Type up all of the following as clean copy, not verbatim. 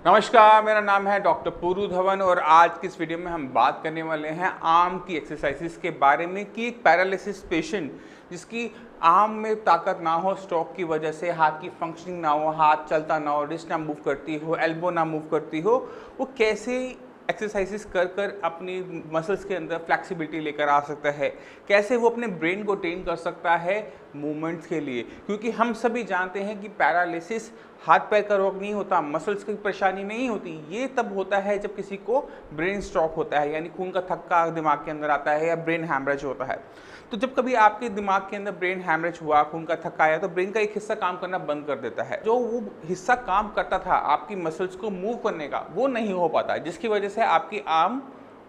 नमस्कार, मेरा नाम है डॉक्टर पूरू धवन और आज की इस वीडियो में हम बात करने वाले हैं आर्म की एक्सरसाइजेस के बारे में कि एक पैरालिसिस पेशेंट जिसकी आर्म में ताकत ना हो, स्ट्रोक की वजह से हाथ की फंक्शनिंग ना हो, हाथ चलता ना हो, रिस्ट ना मूव करती हो, एल्बो ना मूव करती हो, वो कैसे एक्सरसाइजेस कर कर अपनी मसल्स के अंदर फ्लेक्सिबिलिटी लेकर आ सकता है, कैसे वो अपने ब्रेन को ट्रेन कर सकता है मूवमेंट्स के लिए। क्योंकि हम सभी जानते हैं कि पैरालिसिस हाथ पैर का रोग नहीं होता, मसल्स की परेशानी नहीं होती, ये तब होता है जब किसी को ब्रेन स्ट्रोक होता है, यानी खून का थक्का दिमाग के अंदर आता है या ब्रेन हैमरेज होता है। तो जब कभी आपके दिमाग के अंदर ब्रेन हैमरेज हुआ, खून का थक्का आया, तो ब्रेन का एक हिस्सा काम करना बंद कर देता है। जो वो हिस्सा काम करता था आपकी मसल्स को मूव करने का, वो नहीं हो पाता, जिसकी वजह से आपकी आर्म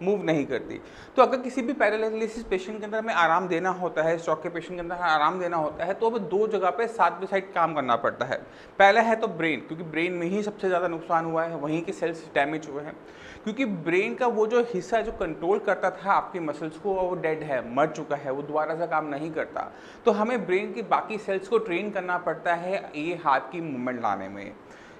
मूव नहीं करती। तो अगर किसी भी पैरालिसिस पेशेंट के अंदर हमें आराम देना होता है, स्ट्रोक के पेशेंट के अंदर आराम देना होता है, तो हमें दो जगह पे साइड बाय साइड काम करना पड़ता है। पहला है तो ब्रेन, क्योंकि ब्रेन में ही सबसे ज़्यादा नुकसान हुआ है, वहीं के सेल्स डैमेज हुए हैं। क्योंकि ब्रेन का वो जो हिस्सा जो कंट्रोल करता था आपकी मसल्स को, वो डेड है, मर चुका है, वो दोबारा से काम नहीं करता। तो हमें ब्रेन की बाकी सेल्स को ट्रेन करना पड़ता है ये हाथ की मूवमेंट लाने में।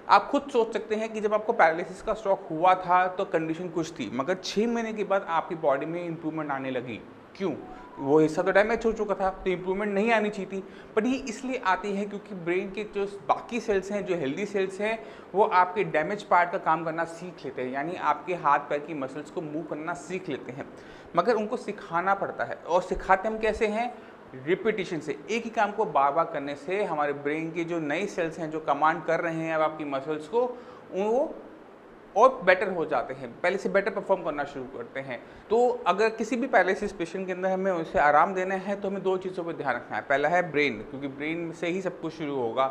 आप खुद सोच सकते हैं कि जब आपको पैरालिसिस का स्ट्रोक हुआ था तो कंडीशन कुछ थी, मगर 6 महीने के बाद आपकी बॉडी में इंप्रूवमेंट आने लगी। क्यों? वो हिस्सा तो डैमेज हो चुका था, तो इंप्रूवमेंट नहीं आनी चाहिए थी। पर ये इसलिए आती है क्योंकि ब्रेन के जो बाकी सेल्स हैं, जो हेल्दी सेल्स हैं, वो आपके डैमेज पार्ट का काम करना सीख लेते हैं, यानी आपके हाथ पैर की मसल्स को मूव करना सीख लेते हैं। मगर उनको सिखाना पड़ता है, और सिखाते हम कैसे हैं? रिपीटिशन से। एक ही काम को बार बार करने से हमारे ब्रेन के जो नए सेल्स हैं जो कमांड कर रहे हैं अब आपकी मसल्स को, वो और बेटर हो जाते हैं, पहले से बेटर परफॉर्म करना शुरू करते हैं। तो अगर किसी भी पैरालिसिस पेशेंट के अंदर हमें उसे आराम देना है तो हमें दो चीज़ों पर ध्यान रखना है। पहला है ब्रेन, क्योंकि ब्रेन से ही सब कुछ शुरू होगा,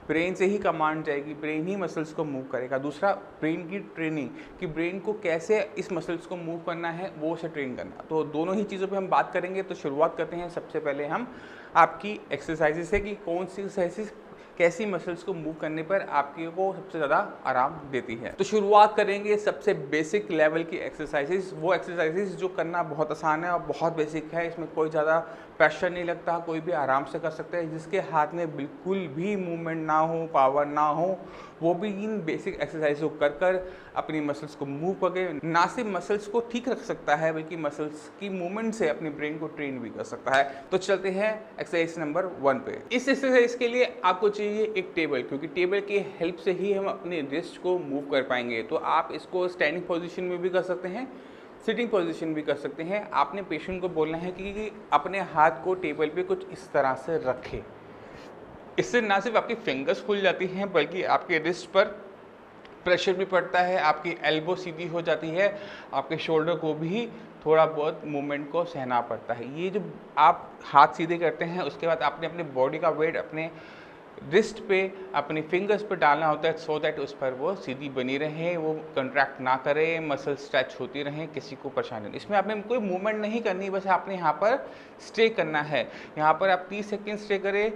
ब्रेन से ही कमांड जाएगी, ब्रेन ही मसल्स को मूव करेगा। दूसरा, ब्रेन की ट्रेनिंग, कि ब्रेन को कैसे इस मसल्स को मूव करना है, वो उसे ट्रेन करना। तो दोनों ही चीज़ों पे हम बात करेंगे। तो शुरुआत करते हैं सबसे पहले हम आपकी एक्सरसाइजेज से, कि कौन सी एक्सरसाइजेज कैसी मसल्स को मूव करने पर आपके को सबसे ज़्यादा आराम देती है। तो शुरुआत करेंगे सबसे बेसिक लेवल की एक्सरसाइजेज, वो एक्सरसाइजेज जो करना बहुत आसान है और बहुत बेसिक है, इसमें कोई ज़्यादा प्रेशर नहीं लगता, कोई भी आराम से कर सकता है। जिसके हाथ में बिल्कुल भी मूवमेंट ना हो, पावर ना हो, वो भी इन बेसिक एक्सरसाइज को कर कर अपनी मसल्स को मूव करके ना सिर्फ मसल्स को ठीक रख सकता है, बल्कि मसल्स की मूवमेंट से अपने ब्रेन को ट्रेन भी कर सकता है। तो चलते हैं एक्सरसाइज नंबर 1 पे। इस एक्सरसाइज के लिए आपको चाहिए एक टेबल, क्योंकि टेबल की हेल्प से ही हम अपने रिस्ट को मूव कर पाएंगे। तो आप इसको स्टैंडिंग पोजीशन में भी कर सकते हैं, सिटिंग पोजीशन भी कर सकते हैं। आपने पेशेंट को बोलना है कि अपने हाथ को टेबल पे कुछ इस तरह से रखे। इससे ना सिर्फ आपकी फिंगर्स खुल जाती हैं, बल्कि आपके रिस्ट पर प्रेशर भी पड़ता है, आपकी एल्बो सीधी हो जाती है, आपके शोल्डर को भी थोड़ा बहुत मूवमेंट को सहना पड़ता है। ये जो आप हाथ सीधे करते हैं, उसके बाद आपने अपने बॉडी का वेट अपने रिस्ट पे, अपनी फिंगर्स पर डालना होता है, सो दैट उस पर वो सीधी बनी रहे, वो कंट्रैक्ट ना करे, मसल स्ट्रेच होती रहे, किसी को परेशानी नहीं। इसमें आपने कोई मूवमेंट नहीं करनी, बस आपने यहाँ पर स्टे करना है। यहाँ पर आप 30 सेकेंड स्टे करें।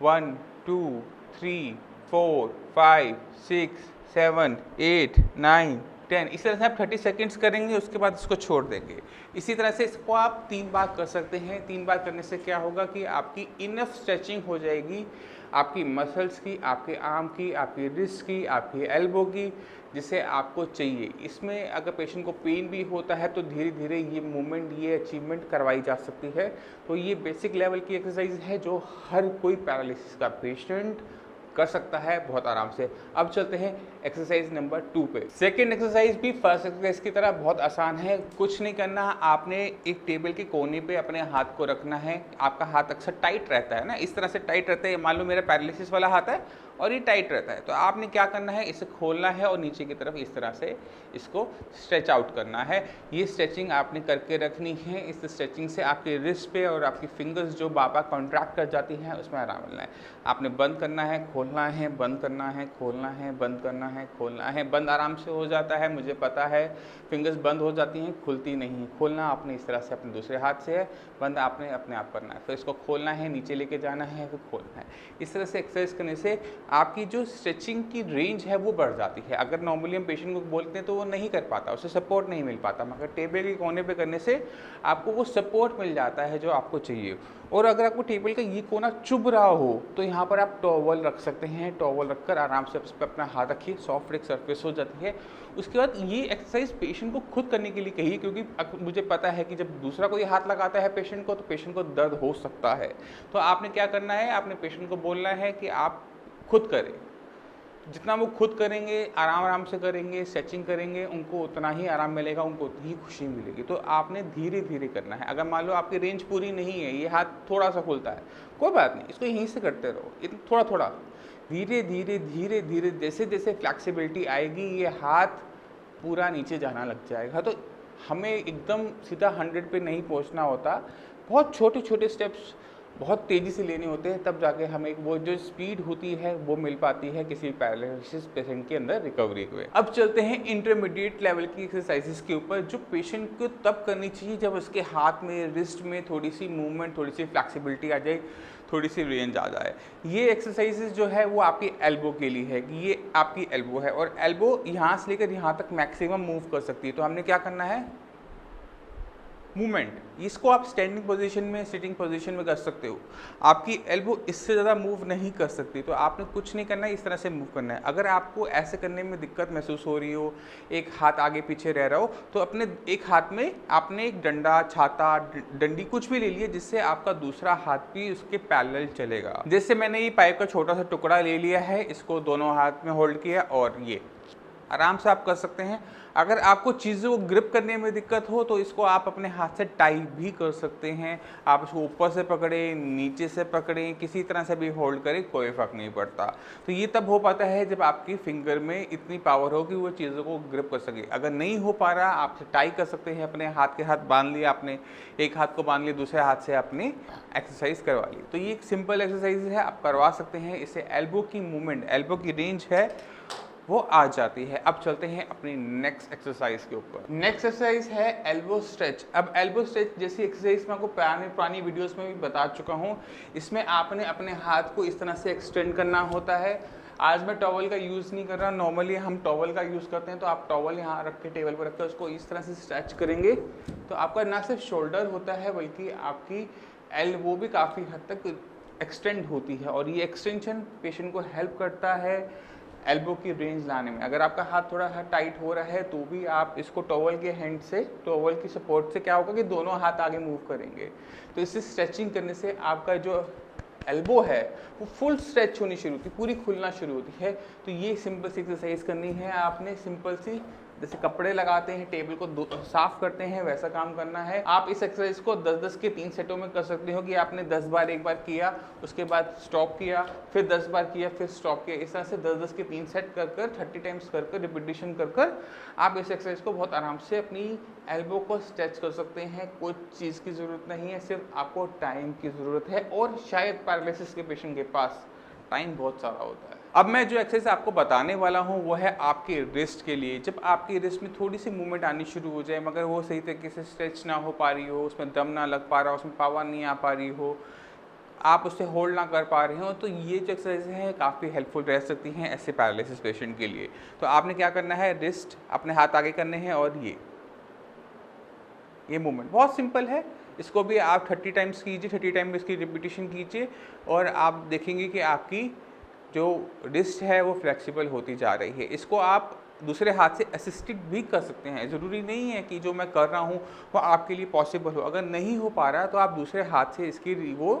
1 2 3 4 5 6 7 8 9 10। इस तरह से आप 30 सेकेंड्स करेंगे, उसके बाद इसको छोड़ देंगे। इसी तरह से इसको आप 3 बार कर सकते हैं। 3 बार करने से क्या होगा कि आपकी इनफ स्ट्रेचिंग हो जाएगी, आपकी मसल्स की, आपके आर्म की, आपकी रिस्ट की, आपकी एल्बो की, जिसे आपको चाहिए। इसमें अगर पेशेंट को पेन भी होता है तो धीरे धीरे ये मूवमेंट, ये अचीवमेंट करवाई जा सकती है। तो ये बेसिक लेवल की एक्सरसाइज है जो हर कोई पैरालिसिस का पेशेंट कर सकता है बहुत आराम से। अब चलते हैं एक्सरसाइज नंबर 2 पे। सेकेंड एक्सरसाइज भी फर्स्ट एक्सरसाइज की तरह बहुत आसान है। कुछ नहीं करना, आपने एक टेबल के कोने पे अपने हाथ को रखना है। आपका हाथ अक्सर टाइट रहता है ना, इस तरह से टाइट रहता है। मान लो मेरा पैरालिसिस वाला हाथ है और ये टाइट रहता है, तो आपने क्या करना है, इसे खोलना है और नीचे की तरफ इस तरह से इसको स्ट्रेच आउट करना है। ये स्ट्रेचिंग आपने करके रखनी है। इस स्ट्रेचिंग से आपके रिस्ट पे और आपकी फिंगर्स जो बार बार कॉन्ट्रैक्ट कर जाती हैं, उसमें आराम मिलना है। आपने बंद करना है, खोलना है, बंद करना है, खोलना है, बंद करना है, खोलना है। बंद आराम से हो जाता है, मुझे पता है। फिंगर्स बंद हो जाती हैं, खुलती नहीं। खोलना आपने इस तरह से अपने दूसरे हाथ से है, बंद आपने अपने आप करना है। फिर इसको खोलना है, नीचे लेके जाना है, फिर खोलना है। इस तरह से एक्सरसाइज करने से आपकी जो स्ट्रेचिंग की रेंज है वो बढ़ जाती है। अगर नॉर्मली हम पेशेंट को बोलते हैं तो वो नहीं कर पाता, उसे सपोर्ट नहीं मिल पाता, मगर टेबल के कोने पे करने से आपको वो सपोर्ट मिल जाता है जो आपको चाहिए। और अगर आपको टेबल का ये कोना चुभ रहा हो तो यहाँ पर आप टॉवल रख सकते हैं। टॉवल रखकर आराम से उस पर अपना हाथ रखिए, सॉफ्ट एक सरफेस हो जाती है। उसके बाद ये एक्सरसाइज पेशेंट को खुद करने के लिए कहिए, क्योंकि मुझे पता है कि जब दूसरा कोई हाथ लगाता है पेशेंट को तो पेशेंट को दर्द हो सकता है। तो आपने क्या करना है, आपने पेशेंट को बोलना है कि आप खुद करें। जितना वो खुद करेंगे, आराम आराम से करेंगे, स्ट्रेचिंग करेंगे, उनको उतना ही आराम मिलेगा, उनको उतनी ही खुशी मिलेगी। तो आपने धीरे धीरे करना है। अगर मान लो आपकी रेंज पूरी नहीं है, ये हाथ थोड़ा सा खुलता है, कोई बात नहीं, इसको यहीं से करते रहो, इतना थोड़ा थोड़ा धीरे धीरे धीरे धीरे, जैसे जैसे फ्लैक्सिबिलिटी आएगी ये हाथ पूरा नीचे जाना लग जाएगा। तो हमें एकदम सीधा 100 पे नहीं पहुंचना होता, बहुत छोटे छोटे स्टेप्स बहुत तेज़ी से लेने होते हैं, तब जाके हमें वो जो स्पीड होती है वो मिल पाती है किसी पैरालिसिस पेशेंट के अंदर रिकवरी हुए। अब चलते हैं इंटरमीडिएट लेवल की एक्सरसाइजेस के ऊपर, जो पेशेंट को तब करनी चाहिए जब उसके हाथ में, रिस्ट में थोड़ी सी मूवमेंट, थोड़ी सी फ्लैक्सिबिलिटी आ जाए, थोड़ी सी रेंज आ जाए। ये एक्सरसाइजेस जो है वो आपकी एल्बो के लिए है कि ये आपकी एल्बो है और एल्बो यहाँ से लेकर यहाँ तक मैक्सिमम मूव कर सकती है। तो हमने क्या करना है, मूवमेंट, इसको आप स्टैंडिंग पोजीशन में, सिटिंग पोजीशन में कर सकते हो। आपकी एल्बो इससे ज़्यादा मूव नहीं कर सकती, तो आपने कुछ नहीं करना है, इस तरह से मूव करना है। अगर आपको ऐसे करने में दिक्कत महसूस हो रही हो, एक हाथ आगे पीछे रह रहा हो, तो अपने एक हाथ में आपने एक डंडा, छाता, डंडी कुछ भी ले लिया जिससे आपका दूसरा हाथ भी उसके पैरेलल चलेगा। जैसे मैंने ये पाइप का छोटा सा टुकड़ा ले लिया है, इसको दोनों हाथ में होल्ड किया और ये आराम से आप कर सकते हैं। अगर आपको चीज़ों को ग्रिप करने में दिक्कत हो तो इसको आप अपने हाथ से टाई भी कर सकते हैं। आप इसको ऊपर से पकड़ें, नीचे से पकड़ें, किसी तरह से भी होल्ड करें, कोई फ़र्क नहीं पड़ता। तो ये तब हो पाता है जब आपकी फिंगर में इतनी पावर हो कि वो चीज़ों को ग्रिप कर सके। अगर नहीं हो पा रहा, आप टाई कर सकते हैं, अपने हाथ के हाथ बांध लिया आपने, एक हाथ को बांध लिया, दूसरे हाथ से आपने एक्सरसाइज करवा ली। तो ये एक सिंपल एक्सरसाइज है, आप करवा सकते हैं। इससे एल्बो की मूवमेंट, एल्बो की रेंज है वो आ जाती है। अब चलते हैं अपनी नेक्स्ट एक्सरसाइज के ऊपर। नेक्स्ट एक्सरसाइज है एल्बो स्ट्रेच। अब एल्बो स्ट्रेच जैसी एक्सरसाइज मैं आपको पुरानी वीडियोस में भी बता चुका हूँ। इसमें आपने अपने हाथ को इस तरह से एक्सटेंड करना होता है। आज मैं टॉवल का यूज़ नहीं कर रहा, नॉर्मली हम टॉवल का यूज़ करते हैं। तो आप टॉवल यहाँ रख के, टेबल पर रख कर उसको इस तरह से स्ट्रेच करेंगे तो आपका ना सिर्फ शोल्डर होता है बल्कि आपकी एल्बो भी काफ़ी हद तक एक्सटेंड होती है। और ये एक्सटेंशन पेशेंट को हेल्प करता है एल्बो की रेंज लाने में। अगर आपका हाथ थोड़ा टाइट हो रहा है तो भी आप इसको टॉवल के हैंड से, टॉवल की सपोर्ट से क्या होगा कि दोनों हाथ आगे मूव करेंगे। तो इससे स्ट्रेचिंग करने से आपका जो एल्बो है वो फुल स्ट्रेच होनी शुरू होती है, पूरी खुलना शुरू होती है। तो ये सिंपल सी एक्सरसाइज करनी है आपने, सिंपल सी, जैसे कपड़े लगाते हैं, टेबल को साफ करते हैं, वैसा काम करना है। आप इस एक्सरसाइज को 10-10 के 3 सेटों में कर सकते हो कि आपने 10 बार एक बार किया, उसके बाद स्टॉप किया, फिर 10 बार किया, फिर स्टॉप किया। इस तरह से 10-10 के 3 सेट कर 30 टाइम्स कर रिपीटिशन कर आप इस एक्सरसाइज को बहुत आराम से अपनी एल्बो को स्ट्रेच कर सकते हैं। कोई चीज़ की ज़रूरत नहीं है, सिर्फ आपको टाइम की ज़रूरत है। और शायद पैरालिसिस के पेशेंट के पास टाइम बहुत सारा होता है। अब मैं जो एक्सरसाइज आपको बताने वाला हूँ वो है आपके रिस्ट के लिए। जब आपकी रिस्ट में थोड़ी सी मूवमेंट आनी शुरू हो जाए मगर वो सही तरीके से स्ट्रेच ना हो पा रही हो, उसमें दम ना लग पा रहा हो, उसमें पावर नहीं आ पा रही हो, आप उससे होल्ड ना कर पा रहे हो, तो ये जो एक्सरसाइज हैं काफ़ी हेल्पफुल रह सकती हैं ऐसे पैरालिसिस पेशेंट के लिए। तो आपने क्या करना है, रिस्ट अपने हाथ आगे करने हैं और ये मूवमेंट बहुत सिंपल है। इसको भी आप 30 टाइम्स कीजिए, 30 टाइम इसकी रिपीटिशन कीजिए और आप देखेंगे कि आपकी जो रिस्ट है वो फ्लेक्सिबल होती जा रही है। इसको आप दूसरे हाथ से असिस्टेड भी कर सकते हैं। ज़रूरी नहीं है कि जो मैं कर रहा हूँ वो आपके लिए पॉसिबल हो। अगर नहीं हो पा रहा तो आप दूसरे हाथ से इसकी वो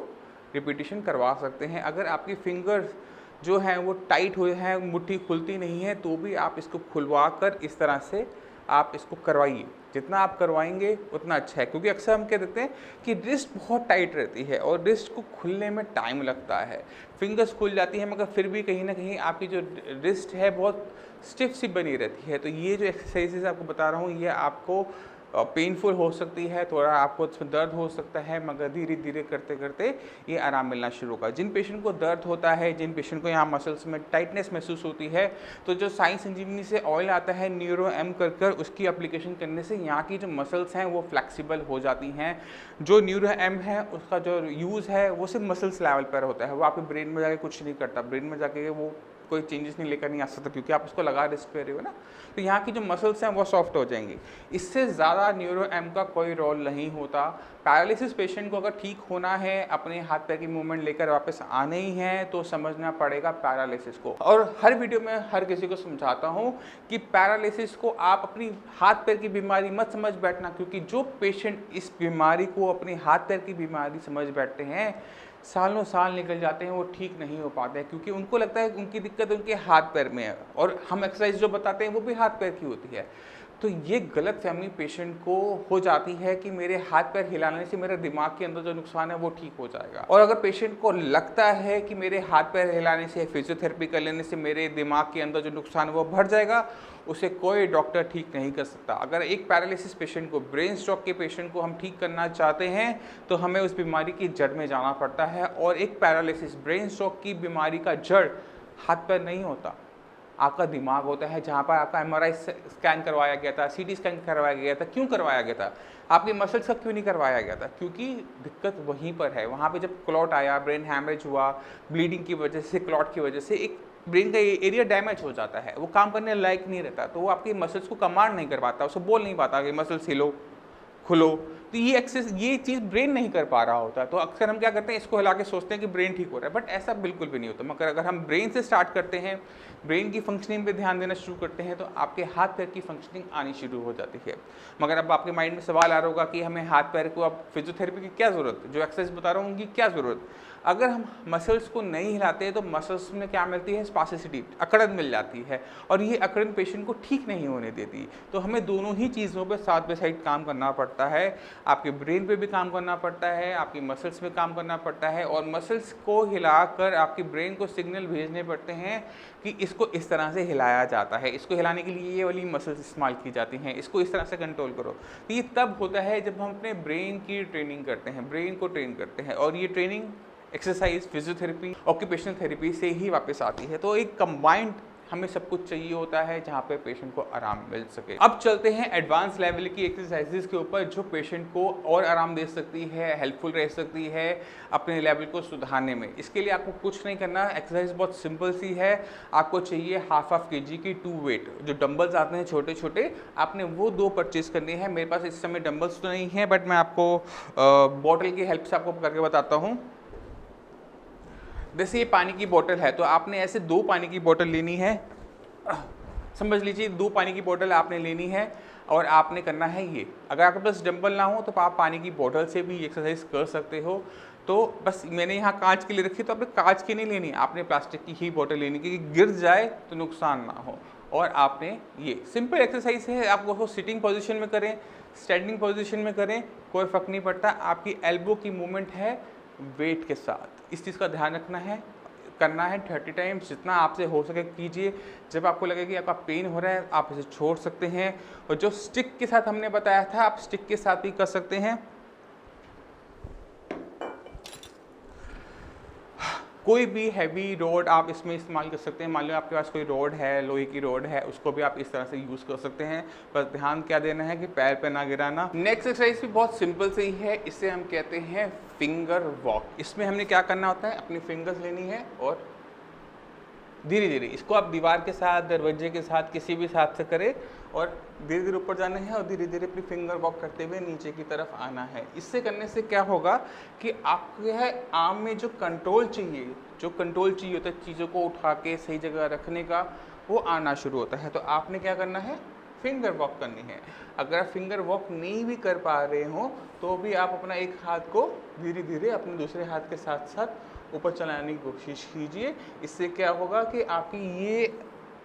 रिपीटिशन करवा सकते हैं। अगर आपकी फिंगर्स जो हैं वो टाइट हुए हैं, मुट्ठी खुलती नहीं है, तो भी आप इसको खुलवा कर इस तरह से आप इसको करवाइए। जितना आप करवाएंगे उतना अच्छा है, क्योंकि अक्सर हम कह देते हैं कि रिस्ट बहुत टाइट रहती है और रिस्ट को खुलने में टाइम लगता है। फिंगर्स खुल जाती हैं मगर फिर भी कहीं ना कहीं आपकी जो रिस्ट है बहुत स्टिफ सी बनी रहती है। तो ये जो एक्सरसाइजेज आपको बता रहा हूँ ये आपको पेनफुल हो सकती है, थोड़ा आपको उसमें दर्द हो सकता है, मगर धीरे धीरे करते करते ये आराम मिलना शुरू होगा। जिन पेशेंट को दर्द होता है, जिन पेशेंट को यहाँ मसल्स में टाइटनेस महसूस होती है, तो जो साई संजीवनी से ऑयल आता है न्यूरो एम कर उसकी एप्लीकेशन करने से यहाँ की जो मसल्स हैं वो फ्लेक्सिबल हो जाती हैं। जो न्यूरो एम है उसका जो यूज़ है वो सिर्फ मसल्स लेवल पर होता है, वो आपके ब्रेन में जाके कुछ नहीं करता, ब्रेन में जाके वो कोई चेंजेस नहीं लेकर नहीं आ सकता, क्योंकि आप उसको लगा रिस्क कर रहे हो ना। तो यहाँ की जो मसल्स हैं वो सॉफ्ट हो जाएंगी। इससे ज़्यादा न्यूरो एम का कोई रोल नहीं होता। पैरालिसिस पेशेंट को अगर ठीक होना है, अपने हाथ पैर की मूवमेंट लेकर वापस आने ही है, तो समझना पड़ेगा पैरालिसिस को। और हर वीडियो में हर किसी को समझाता हूँ कि पैरालिसिस को आप अपनी हाथ पैर की बीमारी मत समझ बैठना, क्योंकि जो पेशेंट इस बीमारी को अपने हाथ पैर की बीमारी समझ बैठते हैं, सालों साल निकल जाते हैं, वो ठीक नहीं हो पाते हैं, क्योंकि उनको लगता है उनकी दिक्कत उनके हाथ पैर में है, और हम एक्सरसाइज जो बताते हैं वो भी हाथ पैर की होती है। तो ये गलत फहमी पेशेंट को हो जाती है कि मेरे हाथ पैर हिलाने से मेरे दिमाग के अंदर जो नुकसान है वो ठीक हो जाएगा। और अगर पेशेंट को लगता है कि मेरे हाथ पैर हिलाने से, फिजियोथेरेपी कर लेने से मेरे दिमाग के अंदर जो नुकसान है वो बढ़ जाएगा, उसे कोई डॉक्टर ठीक नहीं कर सकता। अगर एक पैरालिसिस पेशेंट को, ब्रेन स्ट्रोक के पेशेंट को हम ठीक करना चाहते हैं, तो हमें उस बीमारी की जड़ में जाना पड़ता है। और एक पैरालिसिस, ब्रेन स्ट्रोक की बीमारी का जड़ हाथ पैर नहीं होता, आपका दिमाग होता है, जहाँ पर आपका MRI स्कैन करवाया गया था, CT स्कैन करवाया गया था। क्यों करवाया गया था? आपके मसल्स का क्यों नहीं करवाया गया था? क्योंकि दिक्कत वहीं पर है। वहाँ पे जब क्लॉट आया, ब्रेन हैमरेज हुआ, ब्लीडिंग की वजह से, क्लॉट की वजह से एक ब्रेन का एरिया डैमेज हो जाता है, वो काम करने लायक नहीं रहता, तो वो आपके मसल्स को कमांड नहीं कर पाता, उसे बोल नहीं पाता कि मसल्स हिलो, खुलो। तो ये चीज़ ब्रेन नहीं कर पा रहा होता। तो अक्सर हम क्या करते हैं, इसको हिला के सोचते हैं कि ब्रेन ठीक हो रहा है, बट ऐसा बिल्कुल भी नहीं होता। मगर अगर हम ब्रेन से स्टार्ट करते हैं, ब्रेन की फंक्शनिंग पे ध्यान देना शुरू करते हैं, तो आपके हाथ पैर की फंक्शनिंग आनी शुरू हो जाती है। मगर अब आपके माइंड में सवाल आ रहा होगा कि हमें हाथ पैर को अब फिजियोथेरेपी की क्या ज़रूरत है, जो एक्सरसाइज बता रहा हूँ उनकी क्या ज़रूरत। अगर हम मसल्स को नहीं हिलाते तो मसल्स में क्या मिलती है, स्पासिसिटी, अकड़न मिल जाती है, और ये अकड़न पेशेंट को ठीक नहीं होने देती। तो हमें दोनों ही चीज़ों पे साइड बाय साइड काम करना पड़ता है। आपके ब्रेन पे भी काम करना पड़ता है, आपकी मसल्स पे काम करना पड़ता है, और मसल्स को हिलाकर आपकी ब्रेन को सिग्नल भेजने पड़ते हैं कि इसको इस तरह से हिलाया जाता है, इसको हिलाने के लिए ये वाली मसल्स इस्तेमाल की जाती हैं, इसको इस तरह से कंट्रोल करो। तो ये तब होता है जब हम अपने ब्रेन की ट्रेनिंग करते हैं, ब्रेन को ट्रेन करते हैं, और ये training exercise, physiotherapy, occupational therapy से ही वापस आती है। तो एक कंबाइंड हमें सब कुछ चाहिए होता है जहाँ पे पेशेंट को आराम मिल सके। अब चलते हैं एडवांस लेवल की एक्सरसाइजेज के ऊपर, जो पेशेंट को और आराम दे सकती है, हेल्पफुल रह सकती है अपने लेवल को सुधारने में। इसके लिए आपको कुछ नहीं करना, एक्सरसाइज बहुत सिंपल सी है। आपको चाहिए हाफ kg की 2 वेट, जो डंबल्स आते हैं छोटे छोटे, आपने वो 2 परचेज करने हैं। मेरे पास इस समय डंबल्स तो नहीं है, बट मैं आपको बॉटल की हेल्प से आपको करके बताता हूँ। जैसे ये पानी की बोतल है, तो आपने ऐसे 2 पानी की बोतल लेनी है, समझ लीजिए 2 पानी की बोतल आपने लेनी है, और आपने करना है ये। अगर आपके पास डंबल ना हो तो आप पानी की बोतल से भी एक्सरसाइज कर सकते हो। तो बस मैंने यहाँ कांच की ले रखी, तो आपने कांच की नहीं लेनी, आपने प्लास्टिक की ही बोतल लेनी, क्योंकि गिर जाए तो नुकसान ना हो। और आपने ये सिंपल एक्सरसाइज है, आप वो सिटिंग पोजीशन में करें, स्टैंडिंग पोजीशन में करें, कोई फ़र्क नहीं पड़ता। आपकी एल्बो की मूवमेंट है वेट के साथ, इस चीज़ का ध्यान रखना है। करना है 30 टाइम्स, जितना आपसे हो सके कीजिए। जब आपको लगे कि आपका पेन हो रहा है, आप इसे छोड़ सकते हैं। और जो स्टिक के साथ हमने बताया था, आप स्टिक के साथ भी कर सकते हैं। कोई भी हैवी रोड आप इसमें इस्तेमाल कर सकते हैं। मान लो आपके पास कोई रोड है, लोहे की रोड है, उसको भी आप इस तरह से यूज़ कर सकते हैं। बस ध्यान क्या देना है कि पैर पे ना गिराना। नेक्स्ट एक्सरसाइज भी बहुत सिंपल से ही है, इसे हम कहते हैं फिंगर वॉक। इसमें हमने क्या करना होता है, अपनी फिंगर्स लेनी है और धीरे धीरे इसको आप दीवार के साथ, दरवाजे के साथ, किसी भी साथ से करें, और धीरे धीरे ऊपर जाना है, और धीरे धीरे अपनी फिंगर वॉक करते हुए नीचे की तरफ आना है। इससे करने से क्या होगा कि आपके आर्म में जो कंट्रोल चाहिए होता है चीज़ों को उठा के सही जगह रखने का, वो आना शुरू होता है। तो आपने क्या करना है, फिंगर वॉक करनी है। अगर आप फिंगर वॉक नहीं भी कर पा रहे हो, तो भी आप अपना एक हाथ को धीरे धीरे अपने दूसरे हाथ के साथ साथ ऊपर चलाने की कोशिश कीजिए। इससे क्या होगा कि आपकी ये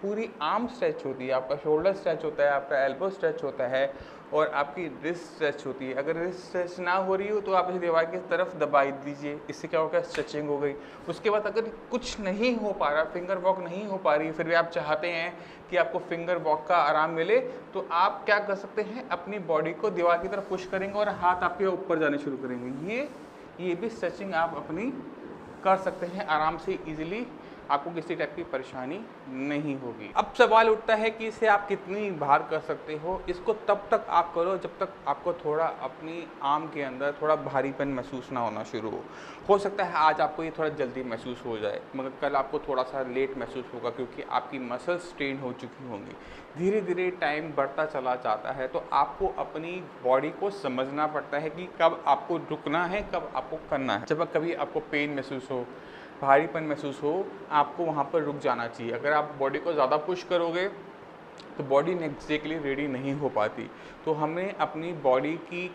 पूरी आर्म स्ट्रेच होती है, आपका शोल्डर स्ट्रेच होता है, आपका एल्बो स्ट्रेच होता है, और आपकी रिस्ट स्ट्रेच होती है। अगर रिस्ट स्ट्रेच ना हो रही हो तो आप इस दीवार की तरफ दबा दीजिए, इससे क्या होगा, स्ट्रेचिंग हो गई। उसके बाद अगर कुछ नहीं हो पा रहा, फिंगर वॉक नहीं हो पा रही, फिर भी आप चाहते हैं कि आपको फिंगर वॉक का आराम मिले, तो आप क्या कर सकते हैं, अपनी बॉडी को दीवार की तरफ पुश करेंगे और हाथ आपके ऊपर जाने शुरू करेंगे। ये भी स्ट्रेचिंग आप अपनी कर सकते हैं आराम से, इजीली, आपको किसी टाइप की परेशानी नहीं होगी। अब सवाल उठता है कि इसे आप कितनी बार कर सकते हो। इसको तब तक आप करो जब तक आपको थोड़ा अपनी आर्म के अंदर थोड़ा भारीपन महसूस ना होना शुरू हो सकता है आज आपको ये थोड़ा जल्दी महसूस हो जाए, मगर कल आपको थोड़ा सा लेट महसूस होगा, क्योंकि आपकी मसल्स स्ट्रेन हो चुकी होंगी। धीरे धीरे टाइम बढ़ता चला जाता है, तो आपको अपनी बॉडी को समझना पड़ता है कि कब आपको रुकना है, कब आपको करना है। जब कभी आपको पेन महसूस हो, भारीपन महसूस हो, आपको वहाँ पर रुक जाना चाहिए। अगर आप बॉडी को ज़्यादा पुश करोगे तो बॉडी नेक्स्ट डे के लिए रेडी नहीं हो पाती। तो हमें अपनी बॉडी की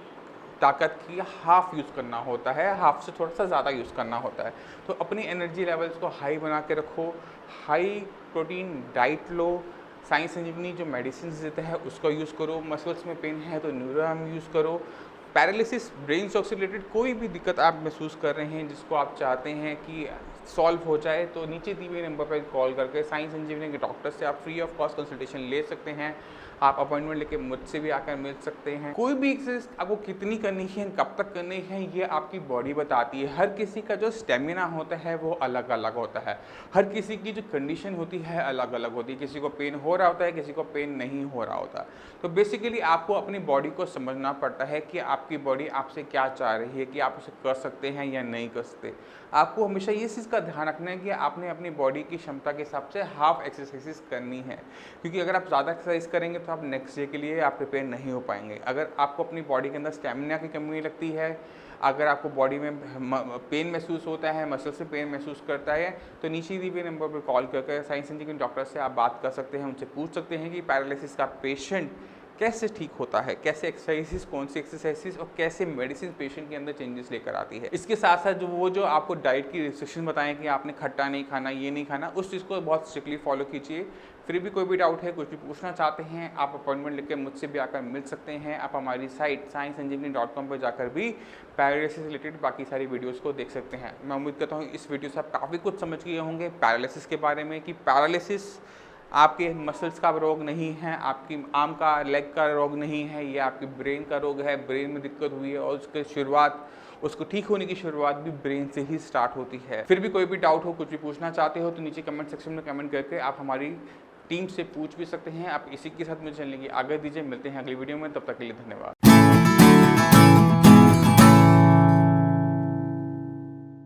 ताकत की हाफ यूज़ करना होता है, हाफ से थोड़ा सा ज़्यादा यूज़ करना होता है। तो अपनी एनर्जी लेवल्स को हाई बना के रखो, हाई प्रोटीन डाइट लो, साई संजीवनी जो मेडिसिन देता है उसका यूज़ करो, मसल्स में पेन है तो न्यूरोम यूज़ करो। पैरालिसिस, ब्रेन शॉक से रिलेटेड कोई भी दिक्कत आप महसूस कर रहे हैं जिसको आप चाहते हैं कि सॉल्व हो जाए, तो नीचे दिए हुए नंबर पर कॉल करके साई संजीवनी के डॉक्टर से आप फ्री ऑफ कॉस्ट कंसल्टेशन ले सकते हैं। आप अपॉइंटमेंट लेके मुझसे भी आकर मिल सकते हैं। कोई भी एक्सरसाइज आपको कितनी करनी है, कब तक करनी है, ये आपकी बॉडी बताती है। हर किसी का जो स्टेमिना होता है वो अलग अलग होता है, हर किसी की जो कंडीशन होती है अलग अलग होती है। किसी को पेन हो रहा होता है, किसी को पेन नहीं हो रहा होता। तो बेसिकली आपको अपनी बॉडी को समझना पड़ता है कि आपकी बॉडी आपसे क्या चाह रही है, कि आप उसे कर सकते हैं या नहीं कर सकते। आपको हमेशा ये चीज़ का ध्यान रखना है कि आपने अपनी बॉडी की क्षमता के हिसाब से हाफ एक्सरसाइजेस करनी है, क्योंकि अगर आप ज़्यादा एक्सरसाइज करेंगे तो आप नेक्स्ट डे के लिए आप प्रिपेयर नहीं हो पाएंगे। अगर आपको अपनी बॉडी के अंदर स्टेमिना की कमी लगती है, अगर आपको बॉडी में पेन महसूस होता है, मसल से पेन महसूस करता है, तो नीचे दिए हुए नंबर पर कॉल करके साई संजीवनी के डॉक्टर से आप बात कर सकते हैं। उनसे पूछ सकते हैं कि पैरालिसिस का पेशेंट कैसे ठीक होता है, कैसे एक्सरसाइजेस, कौन सी एक्सरसाइजेस और कैसे मेडिसिन पेशेंट के अंदर चेंजेस लेकर आती है। इसके साथ साथ जो आपको डाइट की रिस्ट्रिक्शन बताएं कि आपने खट्टा नहीं खाना, ये नहीं खाना, उस चीज़ को बहुत स्ट्रिक्टली फॉलो कीजिए। फिर भी कोई भी डाउट है, कुछ भी पूछना चाहते हैं, आप अपॉइंटमेंट लेकर मुझसे भी आकर मिल सकते हैं। आप हमारी साइट saisanjeevani.com पर जाकर भी पैरालिसिस से रिलेटेड बाकी सारी वीडियोस को देख सकते हैं। मैं उम्मीद करता हूँ इस वीडियो से आप काफ़ी कुछ समझ गए होंगे पैरालिसिस के बारे में, कि पैरालिसिस आपके मसल्स का रोग नहीं है, आपकी आर्म का, लेग का रोग नहीं है, ये आपकी ब्रेन का रोग है। ब्रेन में दिक्कत हुई है और उसको ठीक होने की शुरुआत भी ब्रेन से ही स्टार्ट होती है। फिर भी कोई भी डाउट हो, कुछ भी पूछना चाहते हो, तो नीचे कमेंट सेक्शन में कमेंट करके आप हमारी टीम से पूछ भी सकते हैं। आप इसी के साथ मुझे चैनल की आगे दीजिए। मिलते हैं अगली वीडियो में, तब तक के लिए धन्यवाद।